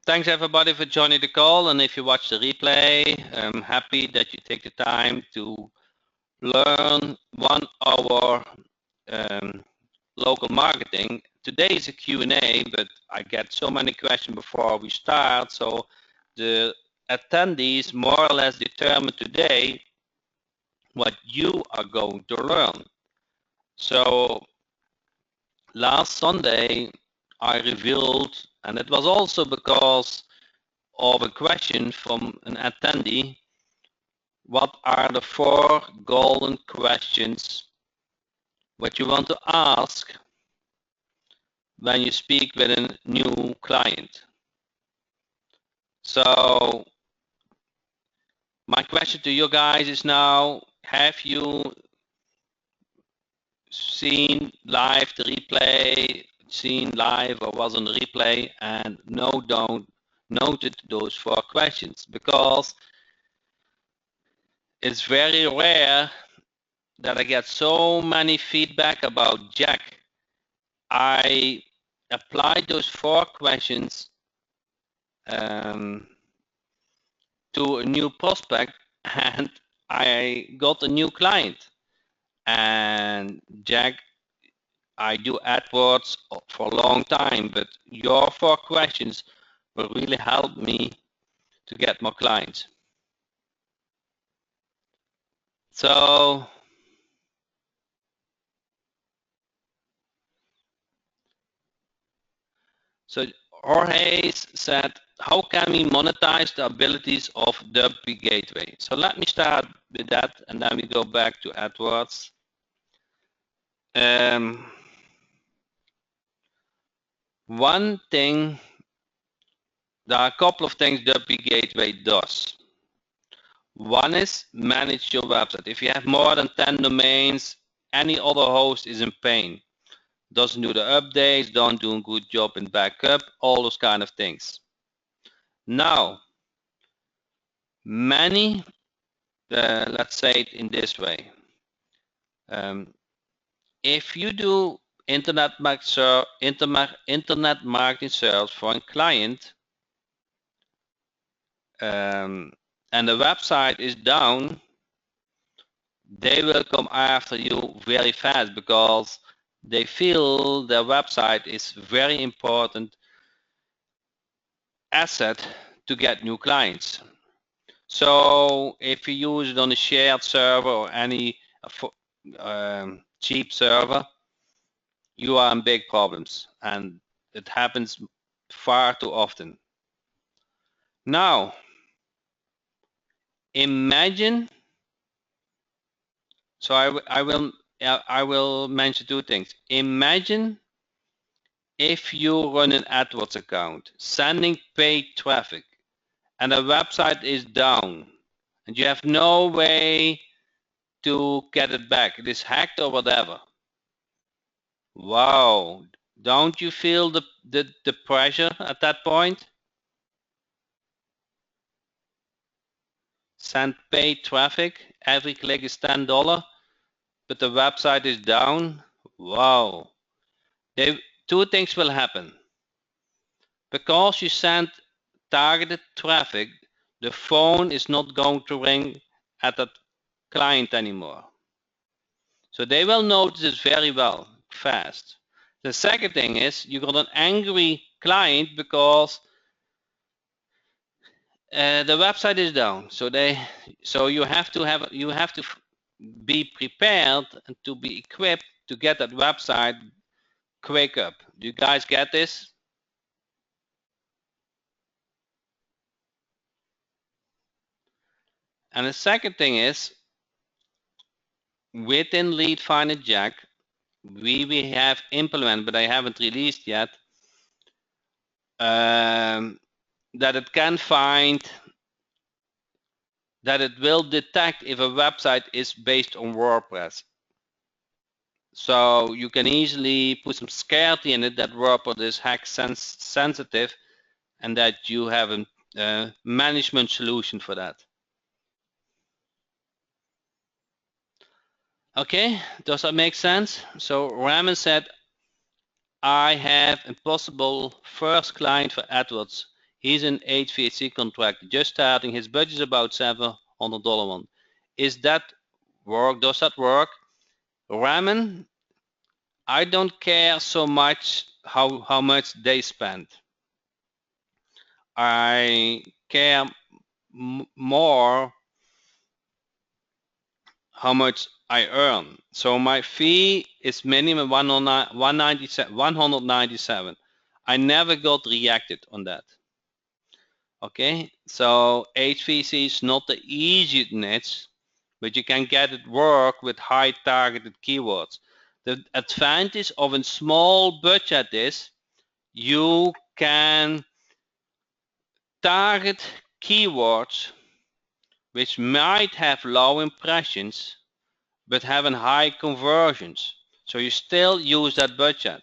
Thanks everybody for joining the call, and if you watch the replay, I'm happy that you take the time to learn 1 hour local marketing. Today is a Q&A, but I get so many questions before we start, so the attendees more or less determine today what you are going to learn. So last Sunday I revealed, and it was also because of a question from an attendee, what are the 4 golden questions what you want to ask when you speak with a new client? So my question to you guys is now, have you seen live the replay, seen live or was on the replay, and noted those 4 questions? Because it's very rare that I get so many feedback about Jack. I applied those 4 questions to a new prospect, and I got a new client. And Jack, I do AdWords for a long time, but your 4 questions will really help me to get more clients. So Jorge said, how can we monetize the abilities of WP Gateway? So let me start with that, and then we go back to AdWords. One thing, there are a couple of things WP Gateway does. One is manage your website. If you have more than 10 domains, any other host is in pain. Doesn't do the updates, don't do a good job in backup, all those kind of things. Now, many, let's say it in this way. If you do internet marketing search for a client, and the website is down, they will come after you very fast because they feel their website is very important asset to get new clients. So if you use it on a shared server or any cheap server, you are in big problems, and it happens far too often. Now, imagine, so I will mention 2 things. Imagine if you run an AdWords account, sending paid traffic, and the website is down, and you have no way to get it back. It is hacked or whatever. Wow, don't you feel the pressure at that point? Send paid traffic, every click is $10, but the website is down. Wow. 2 things will happen. Because you send targeted traffic, the phone is not going to ring at that client anymore. So they will notice this very well, fast. The second thing is you got an angry client because the website is down. So you have to be prepared and to be equipped to get that website quick up. Do you guys get this? And the second thing is, within Lead Finder Jack, we have implemented, but I haven't released yet, that it can find, that it will detect if a website is based on WordPress. So you can easily put some security in it that WordPress is hack sensitive, and that you have a management solution for that. Okay, does that make sense? So Raman said, I have a possible first client for AdWords. He's an HVAC contractor, just starting. His budget is about $700 a month. Is that work? Does that work? Ramen, I don't care so much how much they spend. I care more how much I earn. So my fee is minimum 197. I never got rejected on that. Okay, so HVC is not the easiest niche, but you can get it work with high targeted keywords. The advantage of a small budget is you can target keywords which might have low impressions but having high conversions. So you still use that budget.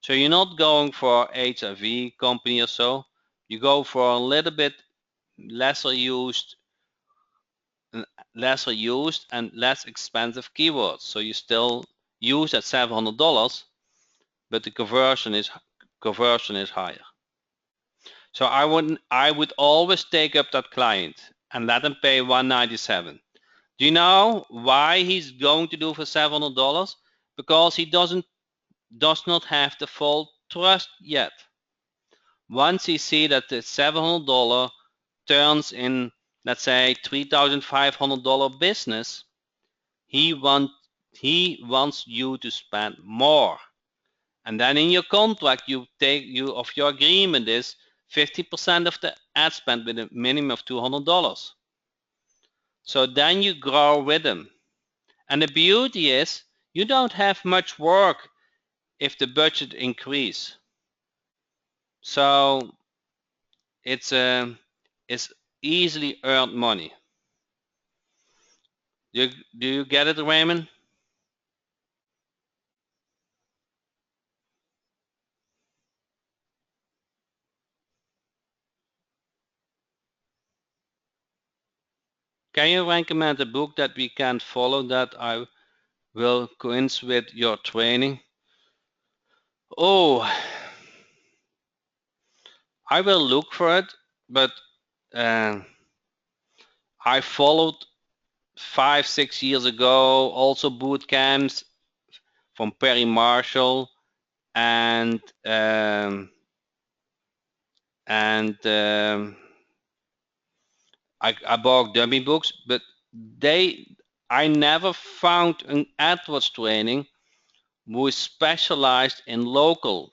So you're not going for HIV company or so. You go for a little bit lesser used and less expensive keywords. So you still use that $700, but the conversion is higher. So I would always take up that client and let him pay $197. Do you know why he's going to do for $700? Because he does not have the full trust yet. Once he sees that the $700 turns in, let's say, $3,500 business, he wants you to spend more. And then in your contract, of your agreement is 50% of the ad spend with a minimum of $200. So then you grow with them. And the beauty is you don't have much work if the budget increase. So it's easily earned money. Do you get it, Raymond? Can you recommend a book that we can follow that I will coincide with your training? Oh, I will look for it, but I followed 5-6 years ago also boot camps from Perry Marshall and I bought dummy books, but I never found an AdWords training who is specialized in local.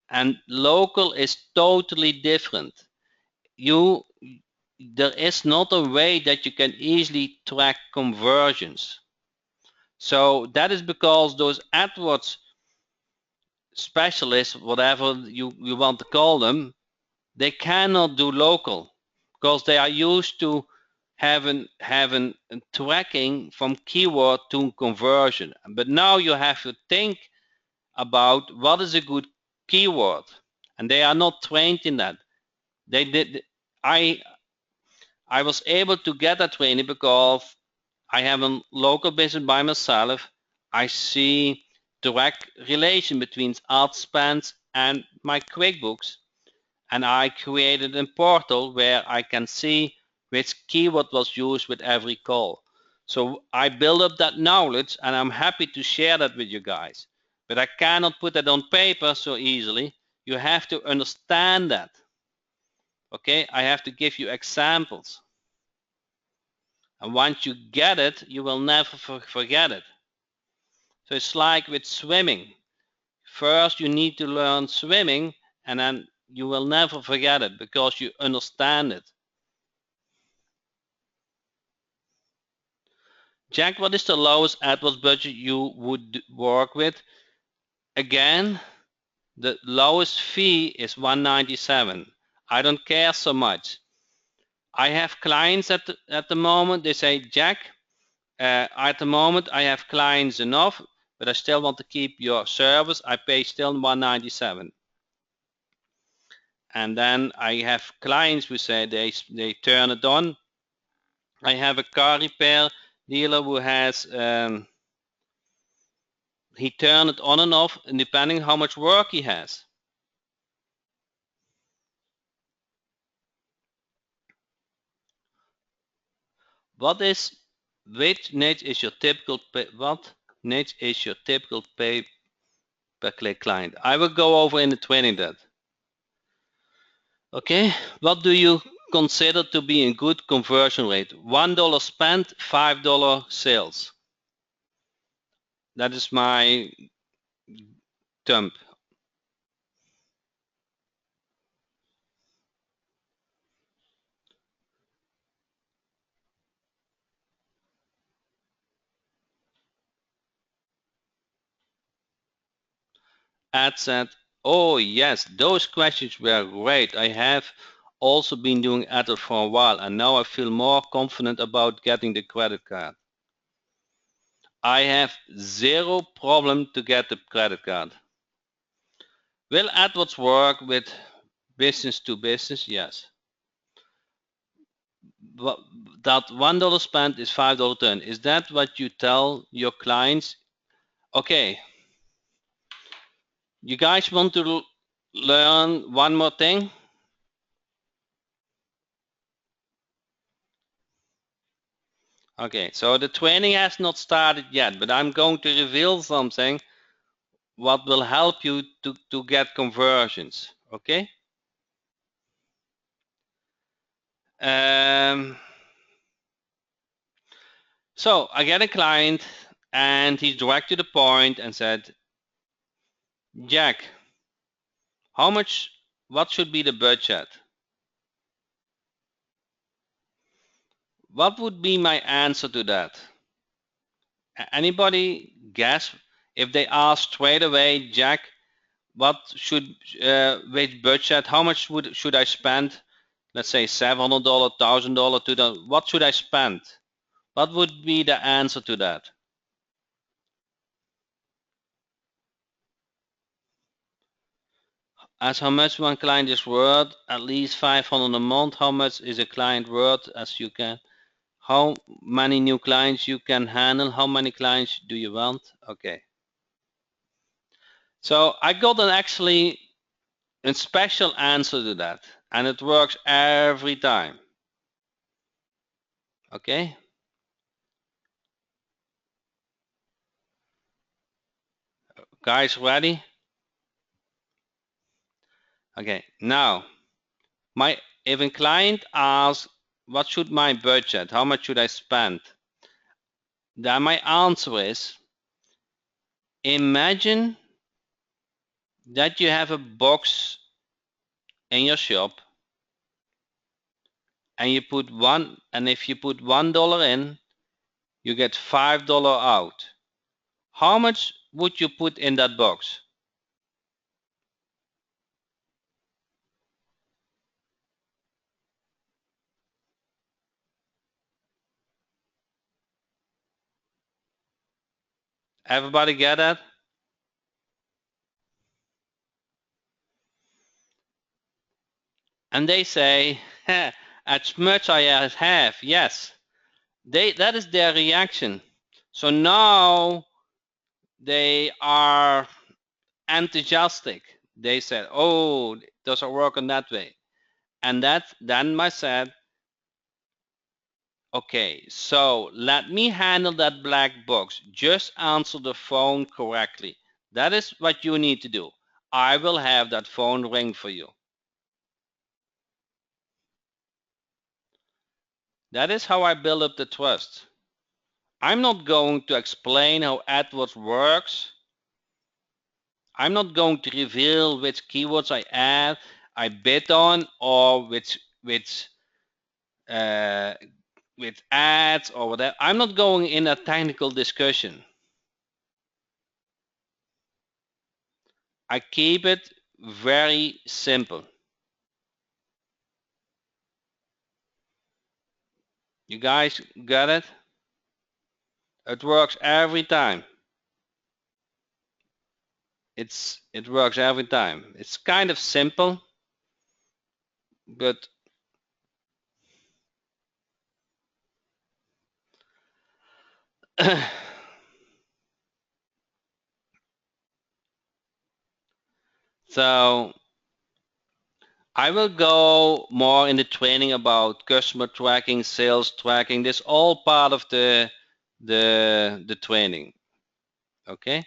And local is totally different. There is not a way that you can easily track conversions. So that is because those AdWords specialists, whatever you want to call them, they cannot do local because they are used to having tracking from keyword to conversion. But now you have to think about what is a good keyword, and they are not trained in that. I was able to get that training because I have a local business by myself. I see direct relation between ad spends and my QuickBooks, and I created a portal where I can see which keyword was used with every call. So I build up that knowledge, and I'm happy to share that with you guys. But I cannot put that on paper so easily. You have to understand that. Okay, I have to give you examples. And once you get it, you will never forget it. So it's like with swimming. First, you need to learn swimming, and then you will never forget it because you understand it. Jack, what is the lowest AdWords budget you would work with? Again, the lowest fee is $197. I don't care so much. I have clients at the moment, they say, Jack, at the moment I have clients enough, but I still want to keep your service. I pay still $197. And then I have clients who say they turn it on. I have a car repair dealer who has he turned it on and off, and depending how much work he has. which niche is your typical pay, what niche is your typical pay per click client? I will go over in the training that. Okay, what do you consider to be a good conversion rate? $1 spent, $5 sales. That is my thumb. Ad said, oh yes, those questions were great. I have also been doing AdWords for a while and now I feel more confident about getting the credit card. I have zero problem to get the credit card. Will AdWords work with business to business? Yes. That $1 spent is $5 turn. Is that what you tell your clients? Okay. You guys want to learn one more thing? Okay, so the training has not started yet, but I'm going to reveal something what will help you to get conversions. Okay. So I get a client and he's direct to the point and said, Jack, what should be the budget? What would be my answer to that? Anybody guess? If they ask straight away, Jack, what should which budget? How much should I spend? Let's say $700, $1,000, $2,000. What should I spend? What would be the answer to that? As how much one client is worth? At least 500 a month. How much is a client worth? As you can. How many new clients you can handle? How many clients do you want? Okay. So I got actually a special answer to that, and it works every time. Okay. Guys, ready? Okay. Now, if a client asks, what should my budget? How much should I spend? Then my answer is, imagine that you have a box in your shop and you put if you put $1 in, you get $5 out. How much would you put in that box? Everybody get that? And they say, as much I have, yes. That is their reaction. So now they are enthusiastic. They said, oh, it doesn't work in that way. And then I said, okay, so let me handle that black box. Just answer the phone correctly. That is what you need to do. I will have that phone ring for you. That is how I build up the trust. I'm not going to explain how AdWords works. I'm not going to reveal which keywords I bid on, or with ads or whatever. I'm not going in a technical discussion. I keep it very simple. You guys got it? It works every time. It works every time. It's kind of simple, but so I will go more in the training about customer tracking, sales tracking. This all part of the training. Okay.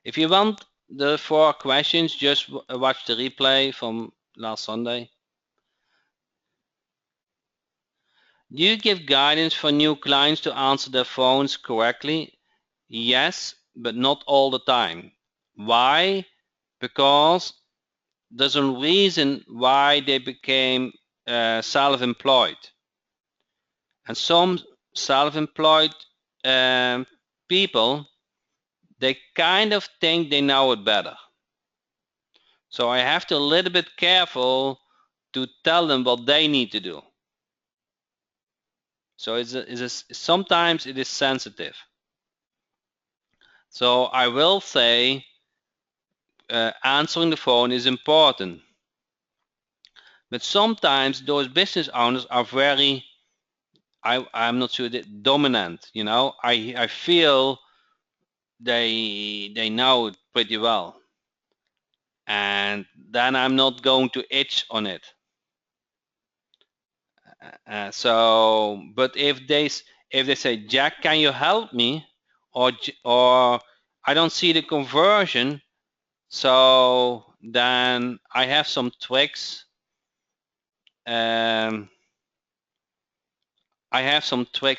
If you want the 4 questions, just watch the replay from last Sunday. Do you give guidance for new clients to answer their phones correctly? Yes, but not all the time. Why? Because there's a reason why they became self-employed. And some self-employed people, they kind of think they know it better. So I have to a little bit careful to tell them what they need to do. So sometimes it is sensitive. So I will say answering the phone is important. But sometimes those business owners are very, I'm not sure, dominant. You know, I feel they know it pretty well. And then I'm not going to itch on it. But if they say, Jack, can you help me, or I don't see the conversion, so then I have some tricks.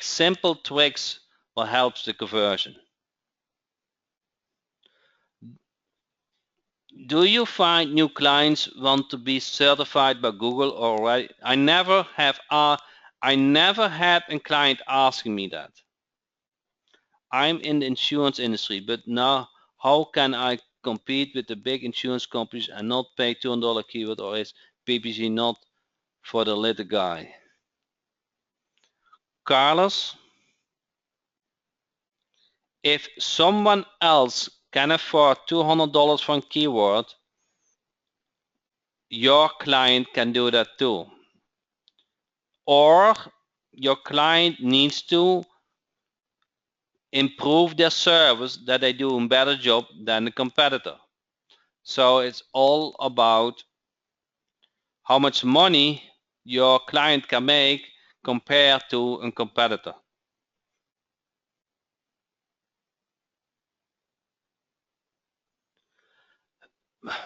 Simple tricks will help the conversion. Do you find new clients want to be certified by Google already? I never had a client asking me that. I'm in the insurance industry, but now how can I compete with the big insurance companies and not pay $200 keyword, or is PPC not for the little guy? Carlos, if someone else can afford $200 for a keyword, your client can do that too. Or your client needs to improve their service, that they do a better job than the competitor. So it's all about how much money your client can make compared to a competitor.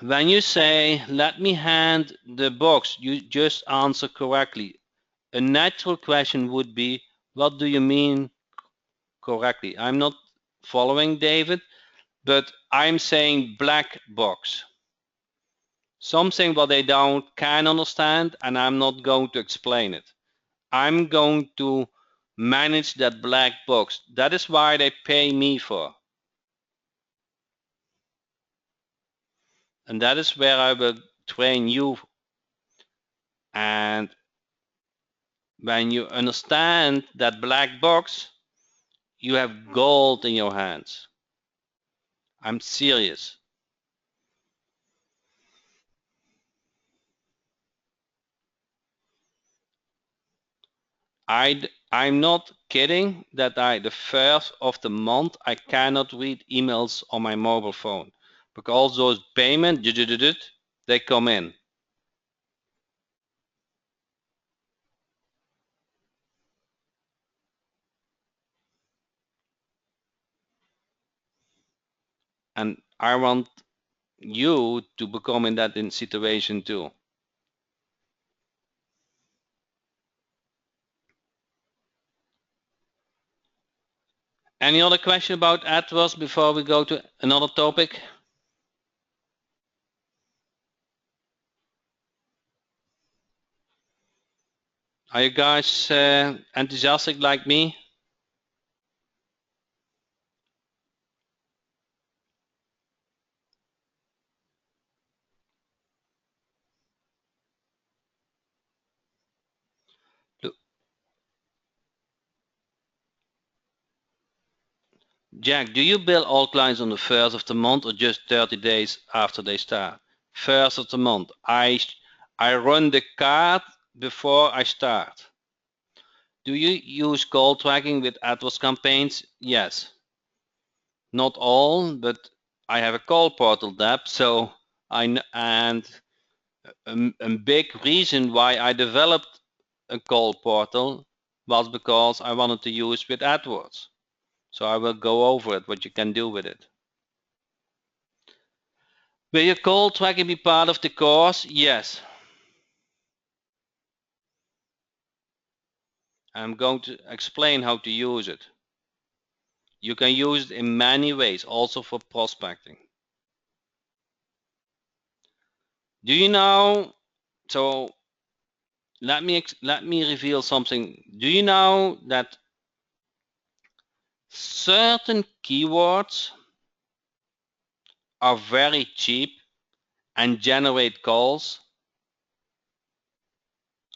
When you say, let me hand the box, you just answer correctly. A natural question would be, what do you mean correctly? I'm not following David, but I'm saying black box. Something what they can understand, and I'm not going to explain it. I'm going to manage that black box. That is why they pay me for. And that is where I will train you. And when you understand that black box, you have gold in your hands. I'm serious. I'm not kidding that the first of the month I cannot read emails on my mobile phone because those payments, they come in. And I want you to become in that situation too. Any other question about AdWords before we go to another topic? Are you guys enthusiastic like me? Jack, do you bill all clients on the first of the month or just 30 days after they start? First of the month. I run the card before I start. Do you use call tracking with AdWords campaigns? Yes. Not all, but I have a call portal tab, so And a big reason why I developed a call portal was because I wanted to use with AdWords. So I will go over it, what you can do with it. Will your call tracking be part of the course? Yes. I'm going to explain how to use it. You can use it in many ways, also for prospecting. Do you know, so let me reveal something. Do you know that certain keywords are very cheap and generate calls?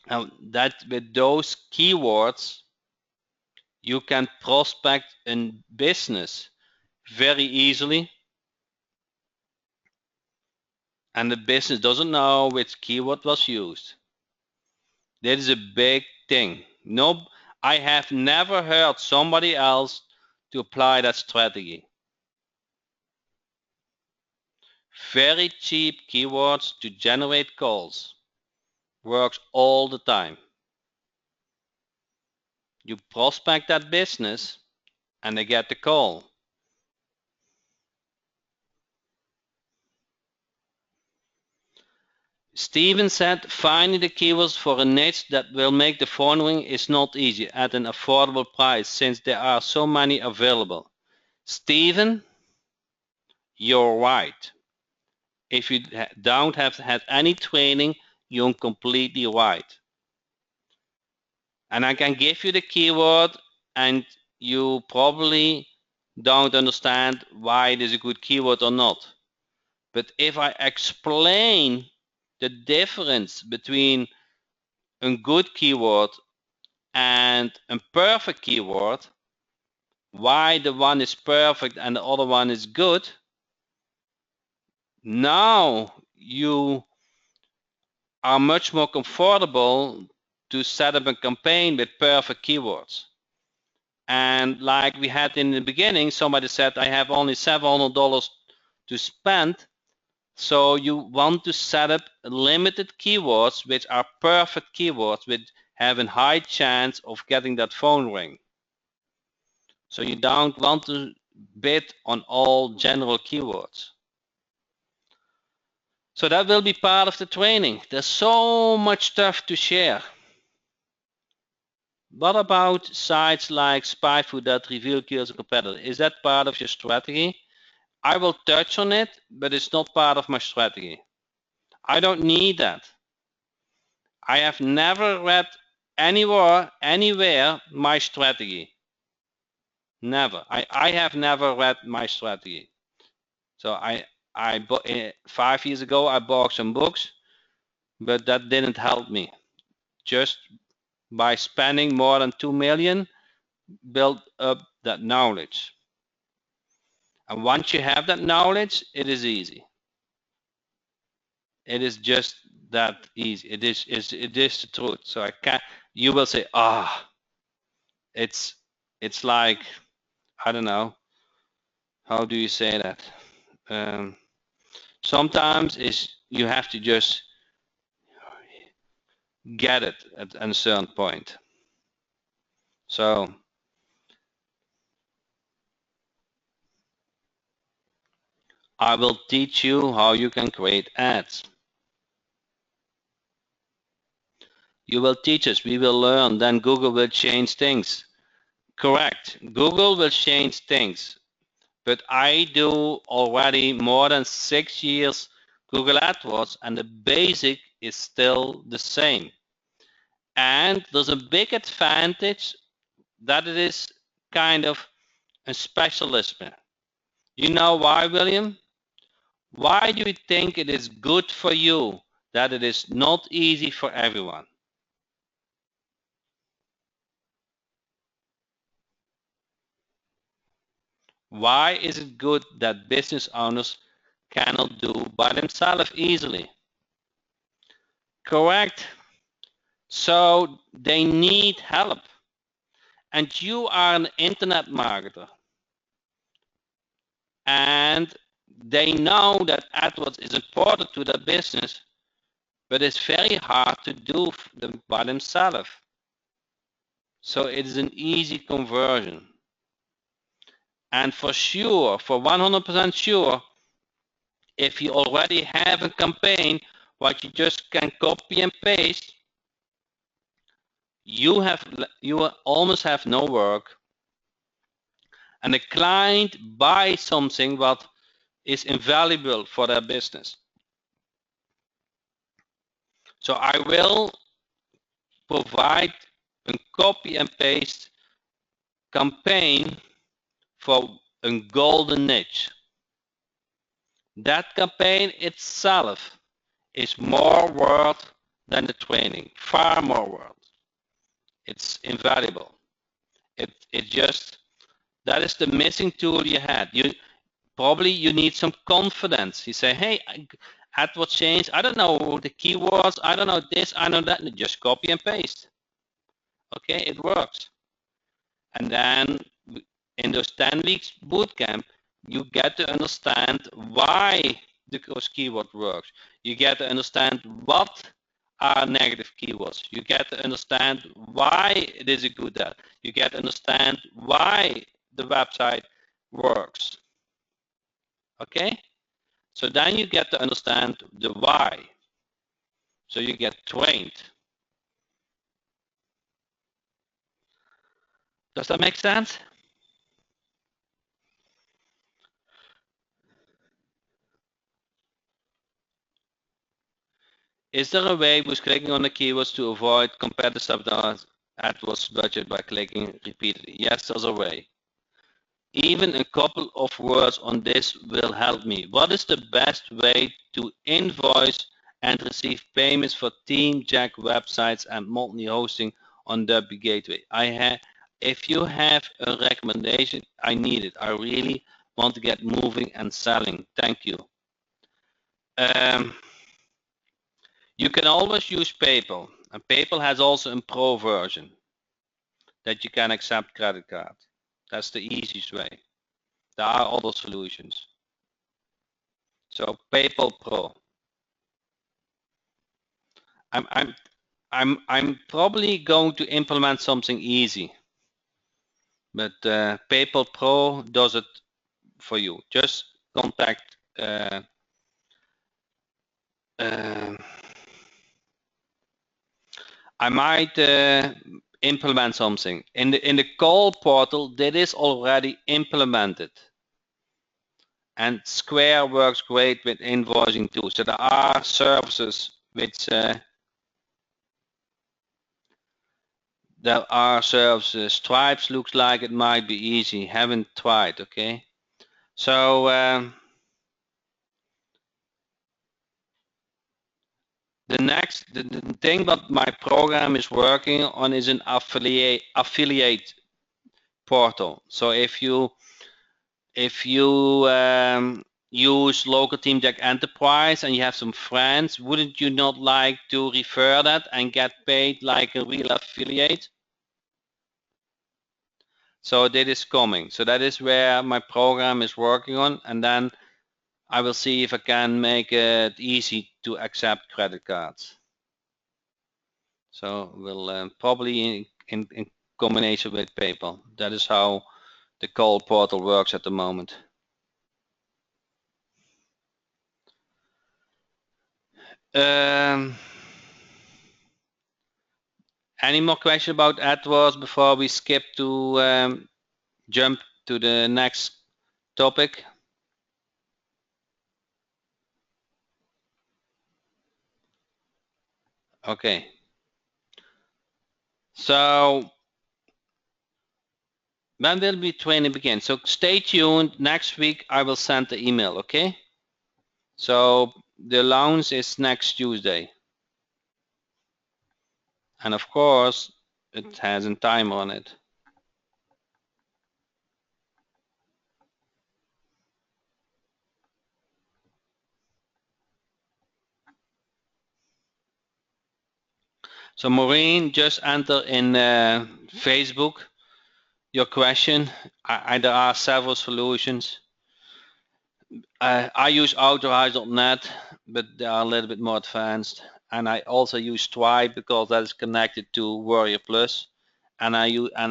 And that with those keywords, you can prospect a business very easily, and the business doesn't know which keyword was used. That is a big thing. No, I have never heard somebody else to apply that strategy. Very cheap keywords to generate calls. Works all the time. You prospect that business and they get the call. Steven said finding the keywords for a niche that will make the phone ring is not easy at an affordable price since there are so many available. Steven, you're right. If you don't have had any training, you're completely right. And I can give you the keyword and you probably don't understand why it is a good keyword or not. But if I explain the difference between a good keyword and a perfect keyword, why the one is perfect and the other one is good, now you are much more comfortable to set up a campaign with perfect keywords. And like we had in the beginning, somebody said, I have only $700 to spend. So you want to set up limited keywords, which are perfect keywords, which have a high chance of getting that phone ring. So you don't want to bid on all general keywords. So that will be part of the training. There's so much stuff to share. What about sites like SpyFood that reveal keywords of competitors? Is that part of your strategy? I will touch on it, but it's not part of my strategy. I don't need that. I have never read anywhere my strategy. Never. I have never read my strategy. So 5 years ago I bought some books, but that didn't help me. Just by spending more than 2 million, build up that knowledge. And once you have that knowledge, it is easy. It is just that easy. It is the truth. So you will say, it's like, I don't know, how do you say that? Sometimes you have to just get it at a certain point. So I will teach you how you can create ads. You will teach us, we will learn, then Google will change things. Correct, Google will change things. But I do already more than 6 years Google AdWords and the basic is still the same. And there's a big advantage that it is kind of a specialism. You know why, William? Why do you think it is good for you that it is not easy for everyone? Why is it good that business owners cannot do by themselves easily? Correct. So they need help. And you are an internet marketer. And they know that AdWords is important to their business, but it's very hard to do them by themselves. So it is an easy conversion. And for sure, for 100% sure, if you already have a campaign, what you just can copy and paste, you almost have no work. And the client buys something what is invaluable for their business. So I will provide a copy and paste campaign for a golden niche. That campaign itself is more worth than the training, far more worth. It's invaluable. It just, that is the missing tool you had. You need some confidence. You say, hey, AdWords change. I don't know the keywords. I don't know this. I know that. Just copy and paste. Okay, it works. And then in those 10 weeks bootcamp, you get to understand why those keywords works. You get to understand what are negative keywords. You get to understand why it is a good ad. You get to understand why the website works. Okay? So then you get to understand the why. So you get trained. Does that make sense? Is there a way with clicking on the keywords to avoid competitive AdWords budget by clicking repeatedly? Yes, there's a way. Even a couple of words on this will help me. What is the best way to invoice and receive payments for Team Jack websites and multi-hosting on W Gateway? If you have a recommendation, I need it. I really want to get moving and selling. Thank you. You can always use PayPal, and PayPal has also a pro version that you can accept credit card. That's the easiest way. There are other solutions. So PayPal Pro. I'm probably going to implement something easy, but PayPal Pro does it for you. Just contact I might implement something in the call portal that is already implemented, and Square works great with invoicing too. So there are services which Stripes looks like it might be easy. Haven't tried. Okay, so the thing that my program is working on is an affiliate portal. So if you use local Team Jack Enterprise and you have some friends, wouldn't you not like to refer that and get paid like a real affiliate? So that is coming. So that is where my program is working on, and then I will see if I can make it easy to accept credit cards. So we'll probably in combination with PayPal. That is how the call portal works at the moment. Any more questions about AdWords before we skip to jump to the next topic? Okay. So when will be training begin? So stay tuned. Next week I will send the email. Okay. So the launch is next Tuesday, and of course it has a timer on it. So Maureen, just enter in Facebook your question. There are several solutions. I use authorize.net, but they are a little bit more advanced. And I also use Stripe because that is connected to Warrior Plus, and I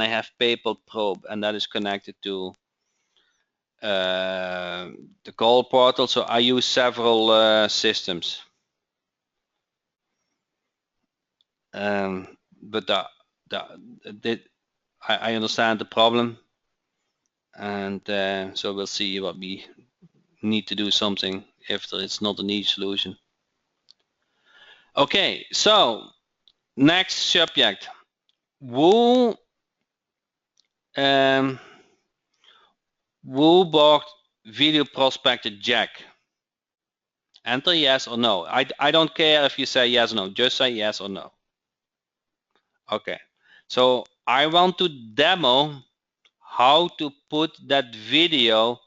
have PayPal Probe, and that is connected to the call portal. So I use several systems. But I understand the problem, and so we'll see what we need to do something if it's not an easy solution. Okay, so next subject. Who bought Video Prospector Jack? Enter yes or no. I don't care if you say yes or no. Just say yes or no. Okay. So I want to demo how to put that video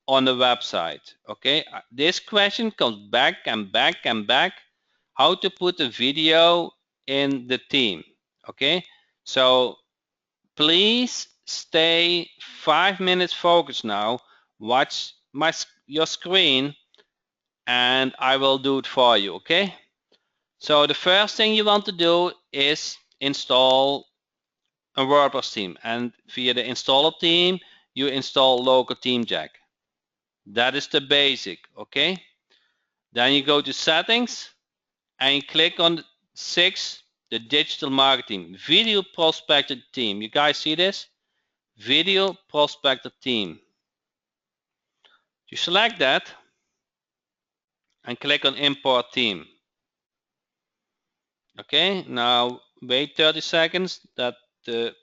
on the website. Okay. This question comes back and back and back. How to put a video in the theme. Okay. So please stay 5 minutes focused now. Watch your screen and I will do it for you. Okay. So the first thing you want to do is install a WordPress theme, and via the installer theme you install local theme jack. That is the basic. Okay. Then you go to settings and you click on 6, the digital marketing video prospector theme. You guys see this? Video prospector theme. You select that and click on import theme. Okay, now wait 30 seconds that the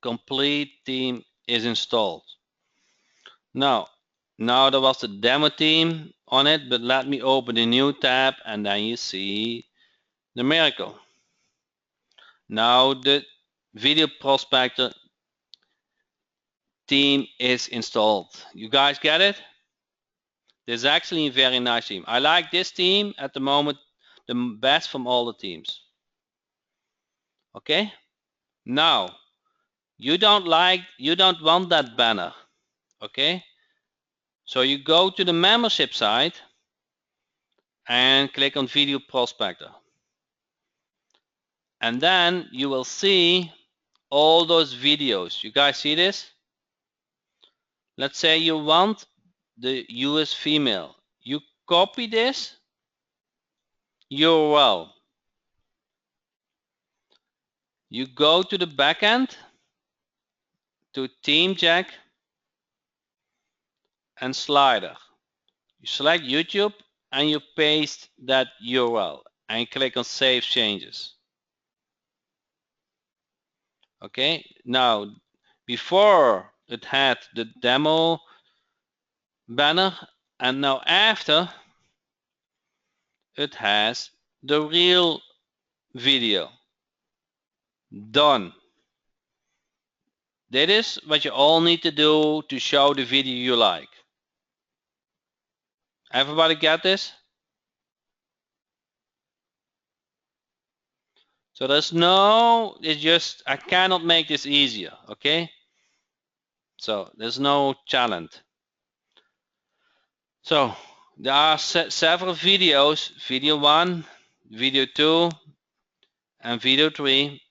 complete theme is installed. Now there was the demo theme on it, but let me open a new tab and then you see the miracle. Now the video prospector theme is installed. You guys get it? This is actually a very nice theme. I like this theme at the moment the best from all the themes. Okay, now you don't want that banner. Okay, so you go to the membership site and click on video prospector, and then you will see all those videos. You guys see this? Let's say you want the US female. You copy this URL. You go to the backend to Theme Jack and Slider. You select YouTube and you paste that URL and click on Save Changes. Okay, now before it had the demo banner, and now after it has the real video. Done. That is what you all need to do to show the video you like. Everybody get this? So it's just, I cannot make this easier, okay? So there's no challenge. So there are several videos, video 1, video 2, and video 3.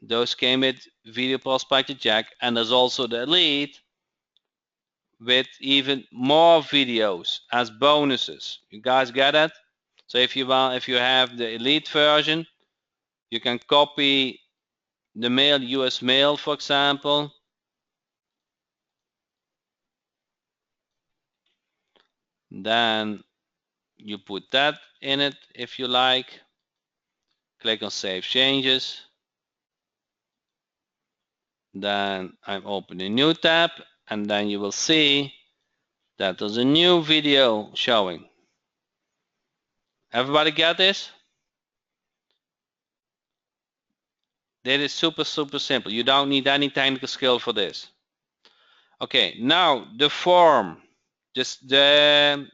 Those came with Video Prospector Jack, and there's also the Elite with even more videos as bonuses. You guys get it? So if you have the Elite version, you can copy the mail, US mail, for example. Then you put that in it if you like. Click on Save Changes. Then I'm opening a new tab, and then you will see that there's a new video showing. Everybody get this? That is super simple. You don't need any technical skill for this. Okay, now the form, just the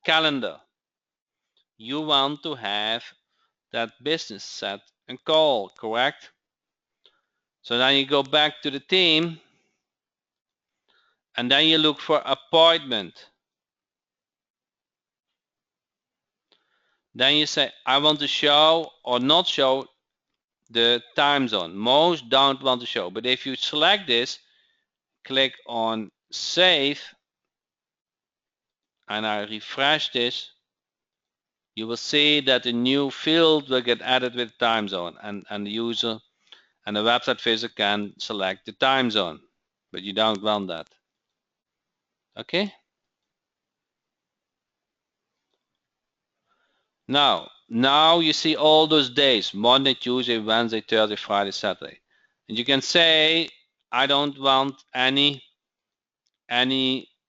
calendar. You want to have that business set and call, correct? So then you go back to the theme and then you look for appointment. Then you say, I want to show or not show the time zone. Most don't want to show, but if you select this, click on save, and I refresh this, you will see that a new field will get added with time zone, and the user and the website visitor can select the time zone, but you don't want that. Okay. Now you see all those days: Monday, Tuesday, Wednesday, Thursday, Friday, Saturday. And you can say, I don't want any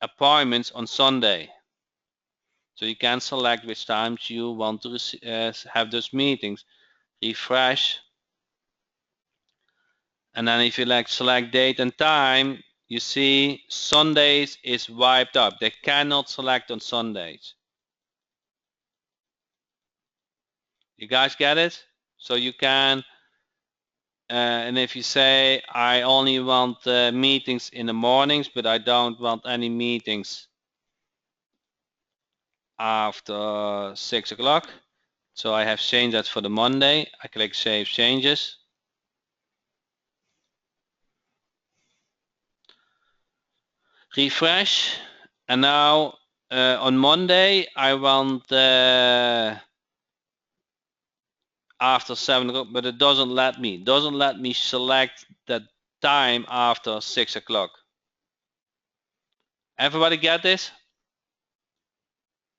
appointments on Sunday. So you can select which times you want to have those meetings. Refresh. And then if you select date and time, you see Sundays is wiped out. They cannot select on Sundays. You guys get it? So you can, and if you say, I only want meetings in the mornings, but I don't want any meetings after 6 o'clock. So I have changed that for the Monday. I click Save Changes. Refresh. And now on Monday, I want after 7 o'clock, but it doesn't let me select that time after 6 o'clock. Everybody get this?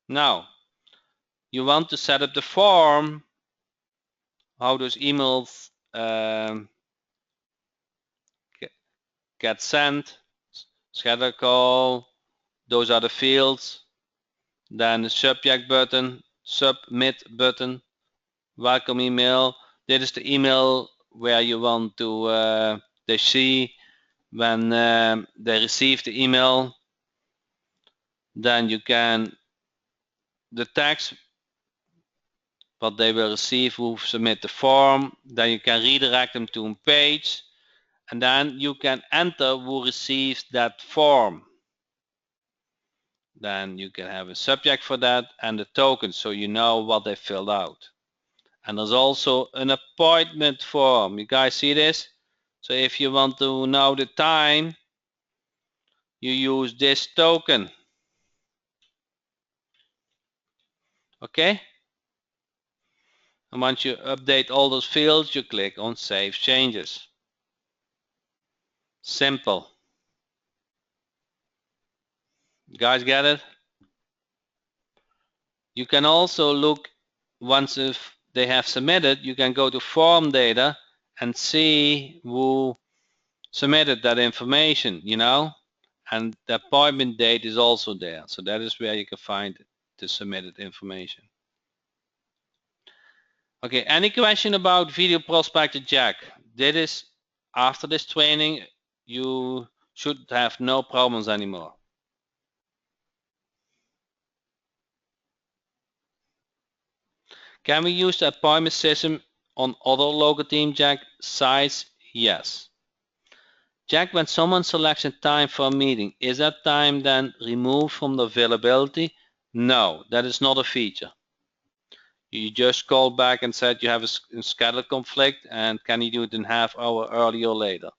Now you want to set up the form, how those emails get sent, schedule call, those are the fields. Then the subject button, submit button, welcome email. This is the email where you want to they see when they receive the email. Then you can, the text what they will receive who submit the form. Then you can redirect them to a page, and then you can enter who receives that form. Then you can have a subject for that and a token, so you know what they filled out. And there's also an appointment form. You guys see this? So if you want to know the time, you use this token. Okay? And once you update all those fields, you click on Save Changes. Simple. You guys get it? You can also look, once if they have submitted, you can go to form data and see who submitted that information, you know, and the appointment date is also there. So that is where you can find the submitted information. Okay, any question about Video Prospector Jack? That is, after this training, you should have no problems anymore. Can we use the appointment system on other local team Jack sites? Yes. Jack, when someone selects a time for a meeting, is that time then removed from the availability? No, that is not a feature. You just call back and said you have a schedule conflict, and can you do it in half hour earlier or later?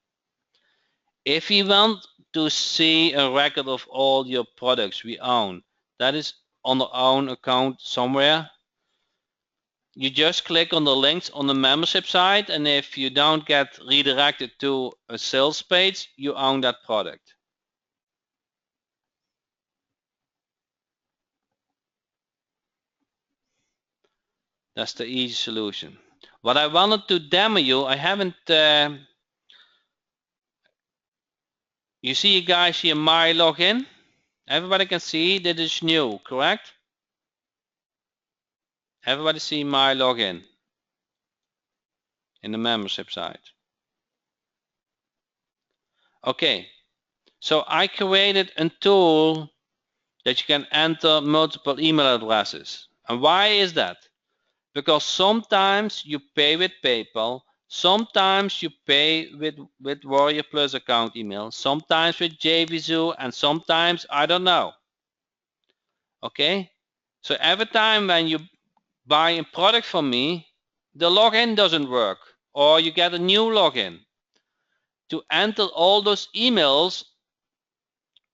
If you want to see a record of all your products we own, that is on our own account somewhere. You just click on the links on the membership site, and if you don't get redirected to a sales page, you own that product. That's the easy solution. What I wanted to demo you, I haven't, you see guys here my login? Everybody can see that is new, correct? Everybody see my login in the membership site. Okay, so I created a tool that you can enter multiple email addresses. And why is that? Because sometimes you pay with PayPal, sometimes you pay with Warrior Plus account email, sometimes with JVZoo, and sometimes I don't know. Okay, so every time when you buy a product from me, the login doesn't work, or you get a new login. To enter all those emails,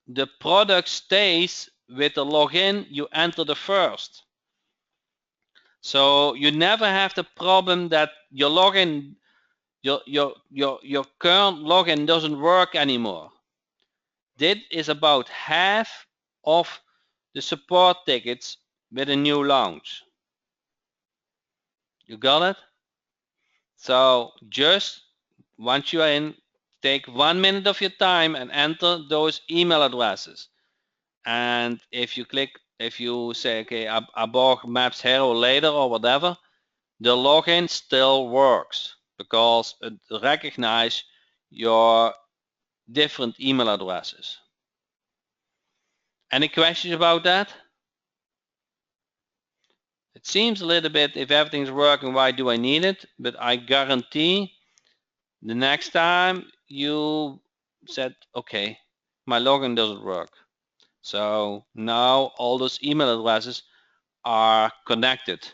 the product stays with the login you enter the first. So you never have the problem that your login, your current login doesn't work anymore. This is about half of the support tickets with a new launch. You got it? So just once you are in, take 1 minute of your time and enter those email addresses. And if you say, okay, I bought Maps Hero later or whatever, the login still works because it recognizes your different email addresses. Any questions about that? It seems a little bit, if everything's working, why do I need it? But I guarantee the next time you said, okay, my login doesn't work. So now all those email addresses are connected.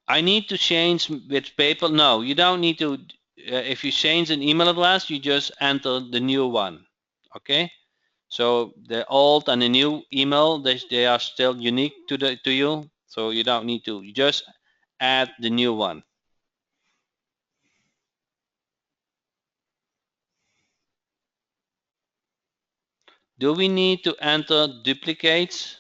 I need to change with PayPal. No, you don't need to. If you change an email address, you just enter the new one. Okay. So the old and the new email, they are still unique to you. So you don't need to. You just add the new one. Do we need to enter duplicates?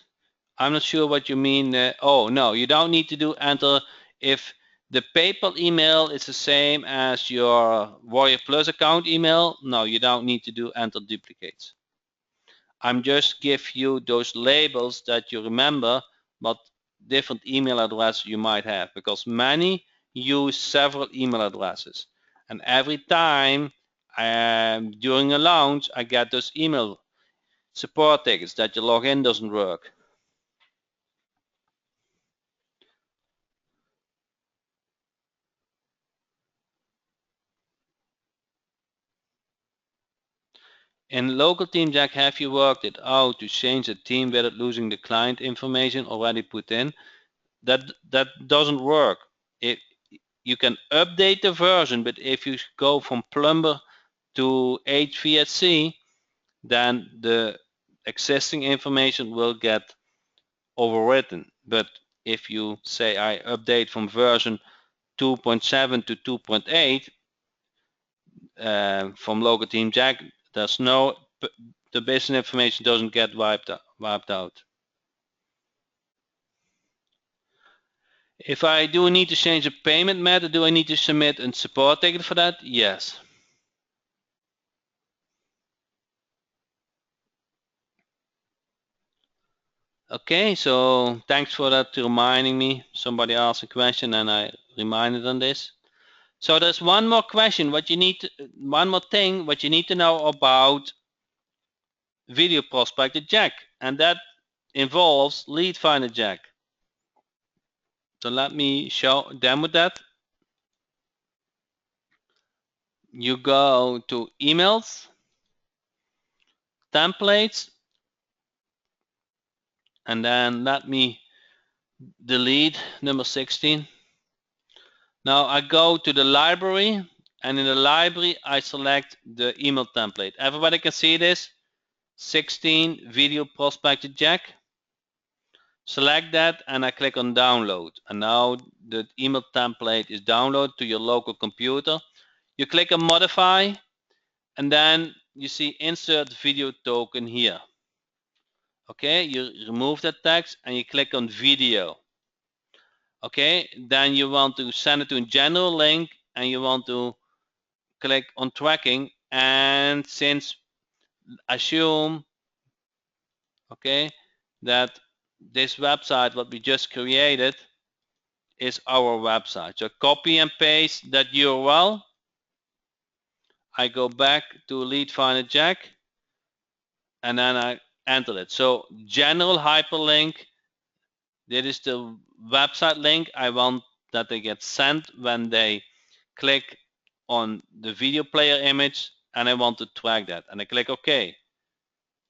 I'm not sure what you mean. Oh no, you don't need to do enter if the PayPal email is the same as your Warrior Plus account email. No, you don't need to do enter duplicates. I'm just give you those labels that you remember what different email address you might have, because many use several email addresses, and every time during a launch I get those email support tickets that your login doesn't work. In local team Jack, have you worked it out to change the theme without losing the client information already put in? That doesn't work. You can update the version, but if you go from plumber to HVAC, then the existing information will get overwritten. But if you say I update from version 2.7 to 2.8 from local team Jack, there's no, the business information doesn't get wiped out. If I do need to change a payment method, do I need to submit a support ticket for that? Yes. Okay, so thanks for that, to reminding me. Somebody asked a question and I reminded on this. So there's one more question. One more thing what you need to know about Video Prospector Jack, and that involves Lead Finder Jack. So let me demo that. You go to emails, templates, and then let me delete number 16. Now I go to the library, and in the library I select the email template. Everybody can see this. 16 Video Prospector Jack. Select that and I click on download, and now the email template is downloaded to your local computer. You click on modify, and then you see insert video token here. Okay, you remove that text and you click on video. Okay, then you want to send it to a general link and you want to click on tracking, and since assume, okay, that this website what we just created is our website. So copy and paste that URL. I go back to Lead Finder Jack and then I enter it. So general hyperlink, that is the website link I want that they get sent when they click on the video player image, and I want to track that, and I click OK.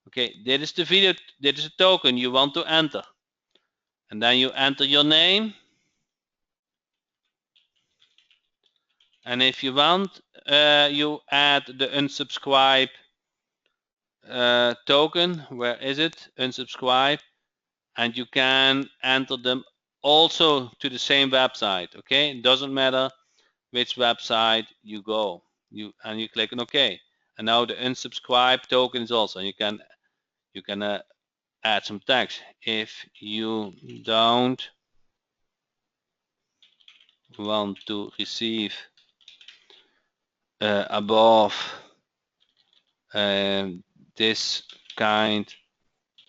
Okay, dit is de video, dit is de token you want to enter. And then you enter your name. And if you want, you add the unsubscribe token. Where is it? Unsubscribe. And you can enter them also to the same website. Okay, it doesn't matter which website you go. You click on OK. And now the unsubscribe token is also. You can add some text. If you don't want to receive above this kind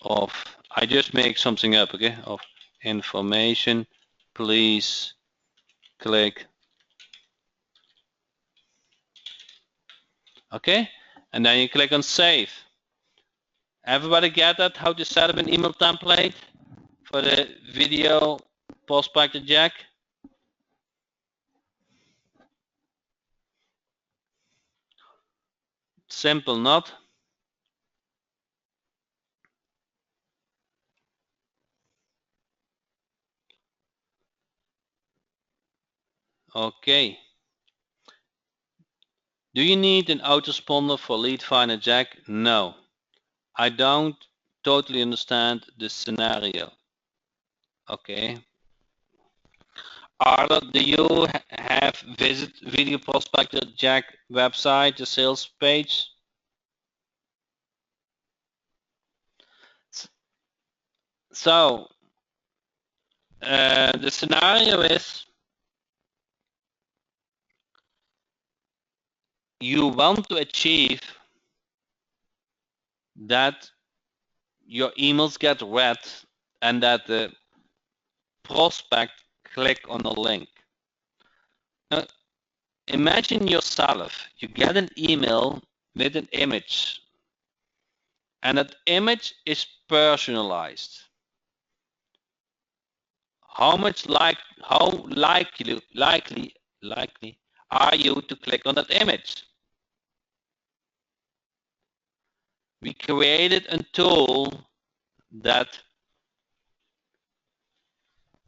of, I just make something up, okay, of information, please click. Okay, and then you click on save. Everybody get that, how to set up an email template for the video prospector Jack? Simple, not? Okay. Do you need an autoresponder for lead finder Jack? No. I don't totally understand the scenario. Okay. Arthur, do you have visit Video Prospector Jack website, the sales page? So the scenario is you want to achieve that your emails get read and that the prospect click on the link. Now, imagine yourself, you get an email with an image, and that image is personalized. How likely are you to click on that image? We created a tool that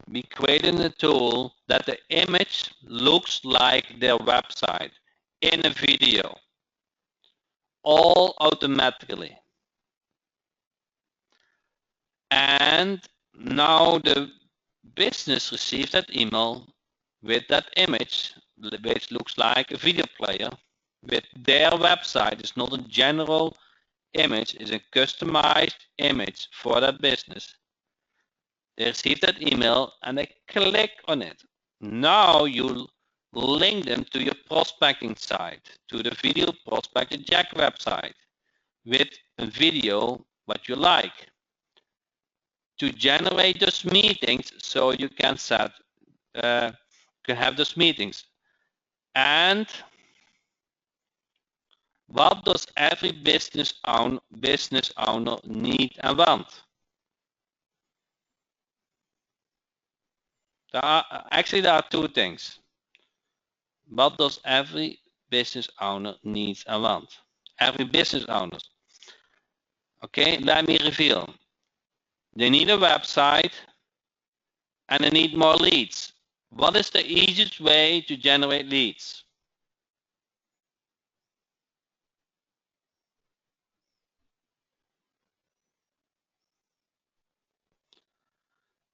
the image looks like their website in a video, all automatically. And now the business receives that email with that image, which looks like a video player with their website. It's not a general image, it's a customized image for that business. They receive that email and they click on it. Now you link them to your prospecting site, to the Video Prospector Jack website with a video what you like to generate those meetings, so you can have those meetings. And what does every business owner need and want? There are two things. What does every business owner need and want? Every business owner. Okay, let me reveal. They need a website and they need more leads. What is the easiest way to generate leads?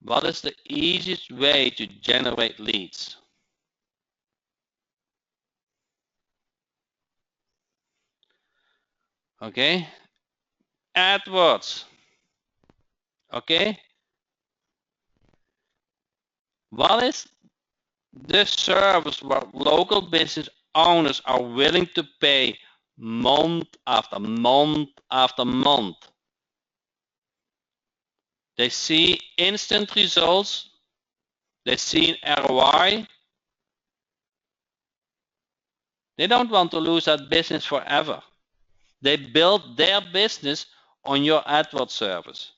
What is the easiest way to generate leads? Okay, AdWords. Okay, what is the service where local business owners are willing to pay month after month after month? They see instant results, they see an ROI. They don't want to lose that business forever. They build their business on your AdWords service.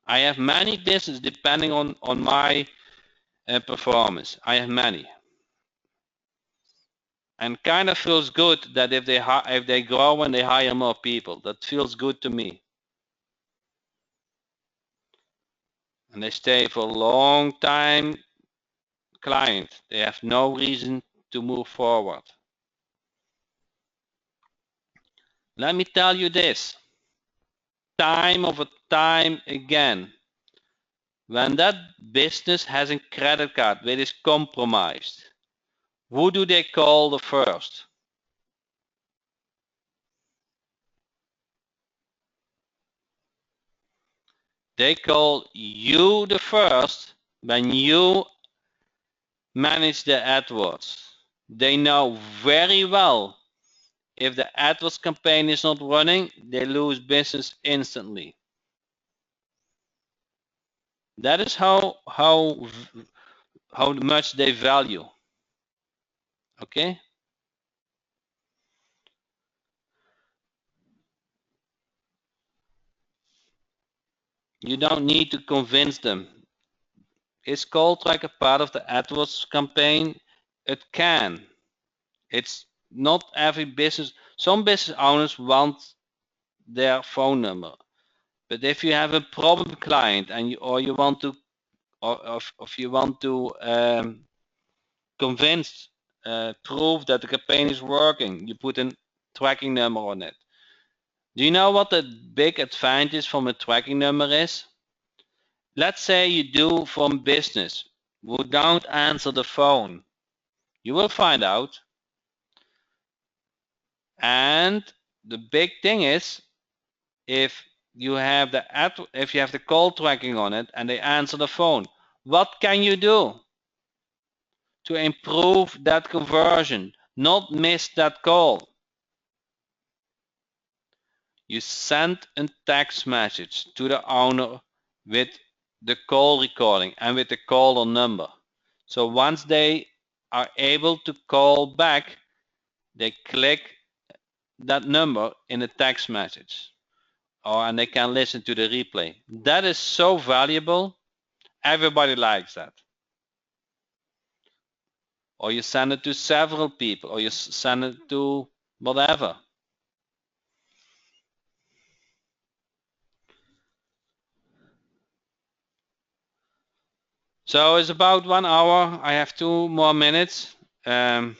I have many businesses depending on my performance. I have many. and kind of feels good that if they grow and they hire more people, that feels good to me. And they stay for a long time client. They have no reason to move forward. Let me tell you this, time over time again, when that business has a credit card which is compromised, who do they call the first? They call you the first when you manage the AdWords. They know very well if the AdWords campaign is not running, they lose business instantly. That is how much they value. Okay? You don't need to convince them. Is cold like a part of the AdWords campaign? It can. It's not every business. Some business owners want their phone number. But if you have a problem client and you want to, or if you want to convince, prove that the campaign is working, you put a tracking number on it. Do you know what the big advantage from a tracking number is? Let's say you do from business who don't answer the phone. You will find out. And the big thing is, if you have the call tracking on it and they answer the phone, what can you do to improve that conversion, not miss that call? You send a text message to the owner with the call recording and with the caller number. So once they are able to call back, they click that number in a text message, and they can listen to the replay. That is so valuable. Everybody likes that. Or you send it to several people, or you send it to whatever. So it's about 1 hour. I have 2 more minutes. I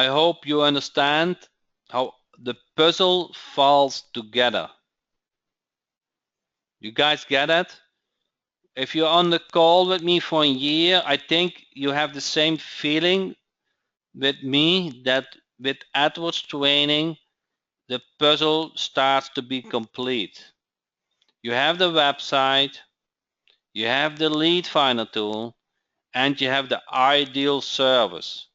hope you understand how the puzzle falls together. You guys get it? If you're on the call with me for a year, I think you have the same feeling with me that with AdWords training, the puzzle starts to be complete. You have the website, you have the lead finder tool, and you have the ideal service.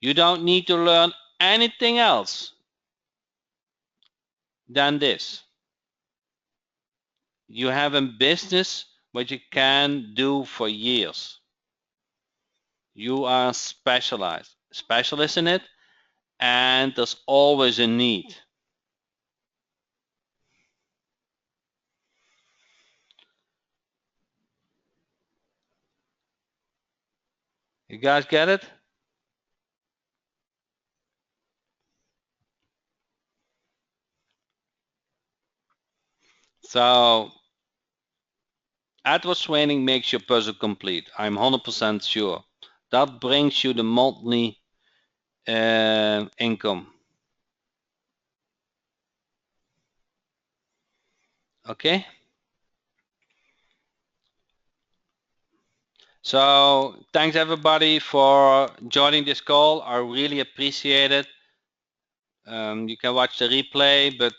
You don't need to learn anything else than this. You have a business what you can do for years. You are specialist in it, and there's always a need. You guys get it? So AdWords training makes your puzzle complete. I'm 100% sure. That brings you the monthly income. Okay? So thanks everybody for joining this call. I really appreciate it. You can watch the replay, but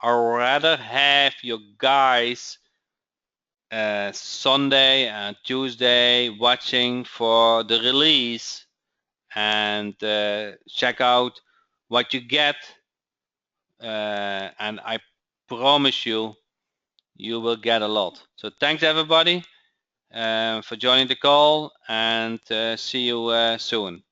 I'd rather have you guys Sunday and Tuesday watching for the release and check out what you get, and I promise you will get a lot. So thanks everybody for joining the call, and see you soon.